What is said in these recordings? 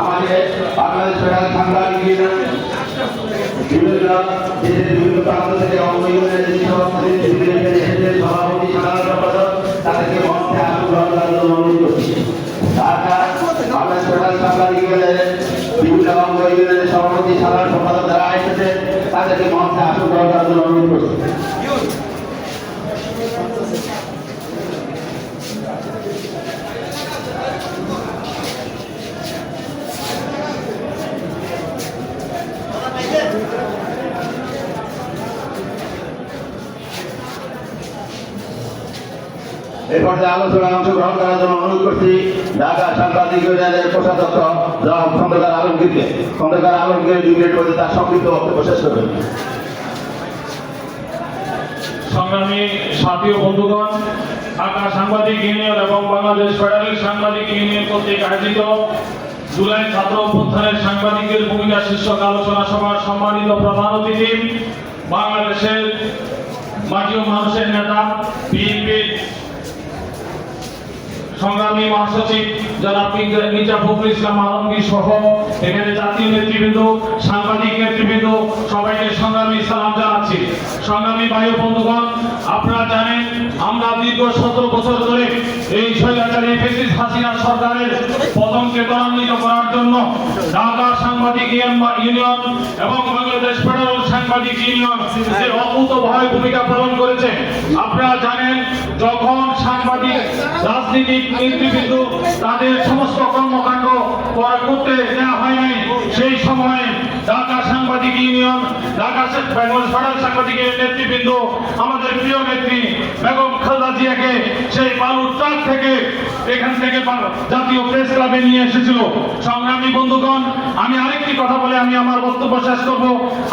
আমাদের বাংলাদেশ ফেডারেল সাংবাদিক বিভিন্ন দেশের বিভিন্ন প্রান্ত থেকে অঙ্গ ইউনিয়নের সভাপতি সাধারণ সম্পাদক তাদেরকে মঞ্চে আসন গ্রহণ করার জন্য অনুরোধ করছি। বাংলাদেশ ফেডারেল সাংবাদিক বিভিন্ন অঙ্গ ইউনিয়নের সভাপতি সাধারণ সম্পাদক যারা এসেছে তাদেরকে মঞ্চে আসন গ্রহণ করার জন্য অনুরোধ করছি। এই পর্যায়ে আলোচনায় অংশগ্রহণ করার জন্য অনুরোধ করছি ঢাকা সাংবাদিক ইউনিয়নের কোষাধ্যক্ষ জনাব খন্দকার আলমগীরকে। খন্দকার আলমগীর 2 মিনিট পর্যন্ত তার সংক্ষিপ্ত বক্তব্য শেষ করবেন। সংগ্রামী সাথী ও বন্ধুগণ, ঢাকা সাংবাদিক ইউনিয়ন এবং বাংলাদেশ ফেডারেল সাংবাদিক ইউনিয়ন কর্তৃক আয়োজিত জুলাই ছাত্র অভ্যুত্থানের সাংবাদিকের ভূমিকা শীর্ষক আলোচনা সভার সম্মানিত প্রধান অতিথি বাংলাদেশের মাটি ও মানুষের নেতা বিএনপির সংগ্রামী মহাসচিব জনাব মির্জা ফখরুল ইসলাম আলমগীর সহ এখানে জাতীয় নেতৃবৃন্দ, সাংবাদিক নেতৃবৃন্দ সবাইকে সংগ্রামী সালাম জানাচ্ছি। সংগ্রামী ভাই ও বন্ধুগণ, আপনারা জানেন আমরা দীর্ঘ 17 বছর ধরে এই স্বৈরাচারী ফ্যাসিস্ট হাসিনা সরকারের পতনকে ত্বরান্বিত করার জন্য ঢাকা সাংবাদিক ইউনিয়ন এবং বাংলাদেশ ফেডারেল সাংবাদিক ইউনিয়ন যে অকুতোভয় ভূমিকা পালন করেছে। আপনারা জানেন যখন সাংবাদিক রাজনীতিক নেতৃবৃন্দ তাদের সমস্ত কর্মকাণ্ড করতে দেওয়া হয়নি, সেই সময়ে ঢাকা সাংবাদিক ইউনিয়ন, ঢাকা ফেডারেল সাংবাদিক নেতৃবৃন্দ আমাদের প্রিয় নেত্রী বেগম খালেদা জিয়াকে সেই বালুর ট্রাক থেকে এখান থেকে জাতীয় প্রেস ক্লাবে নিয়ে এসেছিল। সংগ্রামী বন্ধুগণ, আমি আরেকটি কথা বলে আমি আমার বক্তব্য শেষ করব।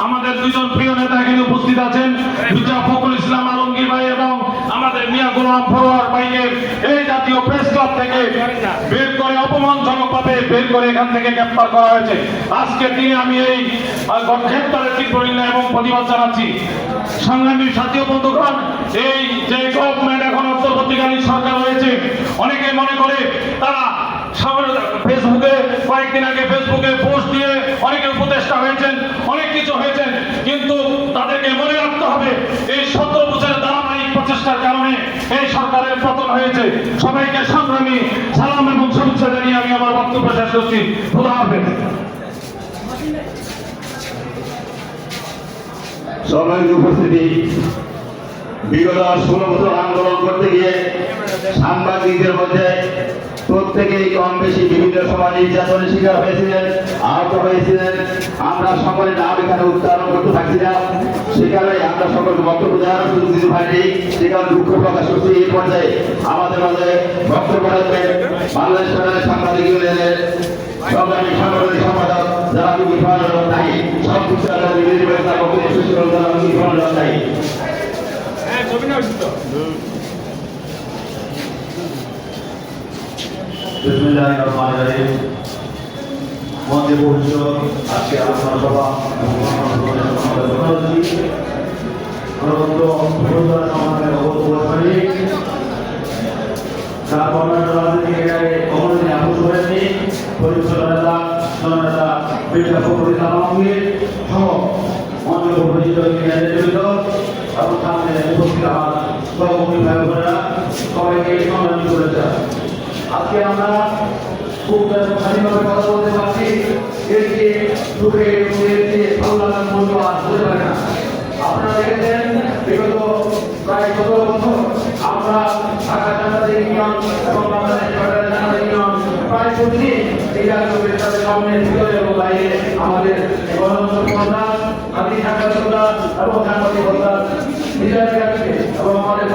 আমাদের দুজন প্রিয় নেতা এখানে উপস্থিত আছেন, মির্জা ফখরুল ইসলাম আলমগীর ভাই এবং আমাদের মিয়া গোলাম ফরোয়ার ভাইকে এই জাতীয় প্রেস ক্লাব থেকে বের করে অপমানজনকভাবে বের করে এখান থেকে গ্রেফতার করা হয়েছে। আজকের দিনে আমি এই গ্রেফতারের তীব্র নিন্দা এবং প্রতিবাদ জানাচ্ছি। সংগ্রামী সাথী ও বন্ধুগণ, এই যে গভর্নমেন্ট এখন অন্তর্বর্তীকালীন সরকার রয়েছে, অনেকে মনে করে তারা ফেসবুকে কয়েকদিন আগে ফেসবুকে পোস্ট দিয়ে অনেকে উপদেষ্টা হয়েছেন, অনেক কিছু হয়েছেন, কিন্তু তাদেরকে মনে রাখতে হবে এই 17 বছরের ধারাবাহিক প্রচেষ্টার কারণে এই সরকারের পতন হয়েছে। সবাইকে সংগ্রামী সালাম এবং শুভেচ্ছা জানিয়ে আমি আমার বক্তব্য শেষ করছি। খোদা হাফেজ। সম্মানিত উপস্থিতি, বিগত 16 বছর আন্দোলন করতে গিয়ে সাংবাদিকদের মধ্যে প্রত্যেকেই কম বেশি বিভিন্ন সময় নির্যাতনের শিকার হয়েছিলেন, আহত হয়েছিলেন। আমরা সকলে নাম এখানে উচ্চারণ করতে পারছি না, সেখানে আমরা সকলকে বক্তব্য দেওয়ার সুযোগ দিতে পারিনি, সেখানে দুঃখ প্রকাশ করছি। এই পর্যায়ে আমাদের মাঝে বক্তব্য রাখবেন বাংলাদেশ ফেডারেল সাংবাদিক ইউনিয়নের সংগ্রামী সাংবাদিক সম্পাদক যারা তাই সব কিছু তাই মঞ্চে পৌঁছ আজকে আলোচনা সভা পরিচ্ছন্নতা জননেতা মির্জা ফখরুল ইসলাম আলমগীর সহ মঞ্চে উপস্থিত এবং সামনে উপস্থিত আমার সহকর্মী ভাই বোনেরা সবাইকে সম্মানিত করেছে। আজকে আমরা খুব স্বাধীনভাবে কথা বলতে পারছি, এর যে সুখে ভালো লাগার মূল্য আর হতে পারে না। আপনারা দেখেছেন বিগত প্রায় 17 বছর আমরা ঢাকা সাংবাদিক ইউনিয়ন এবং বাংলাদেশ ফেডারেল সাংবাদিক ইউনিয়ন প্রায় প্রতিদিন এই জাতীয় প্রেসের সামনে ভিতরে এবং বাইরে আমাদের গণতন্ত্র সাংবাদিকতা এবং সাংবাদিকতা নিজের এবং আমাদের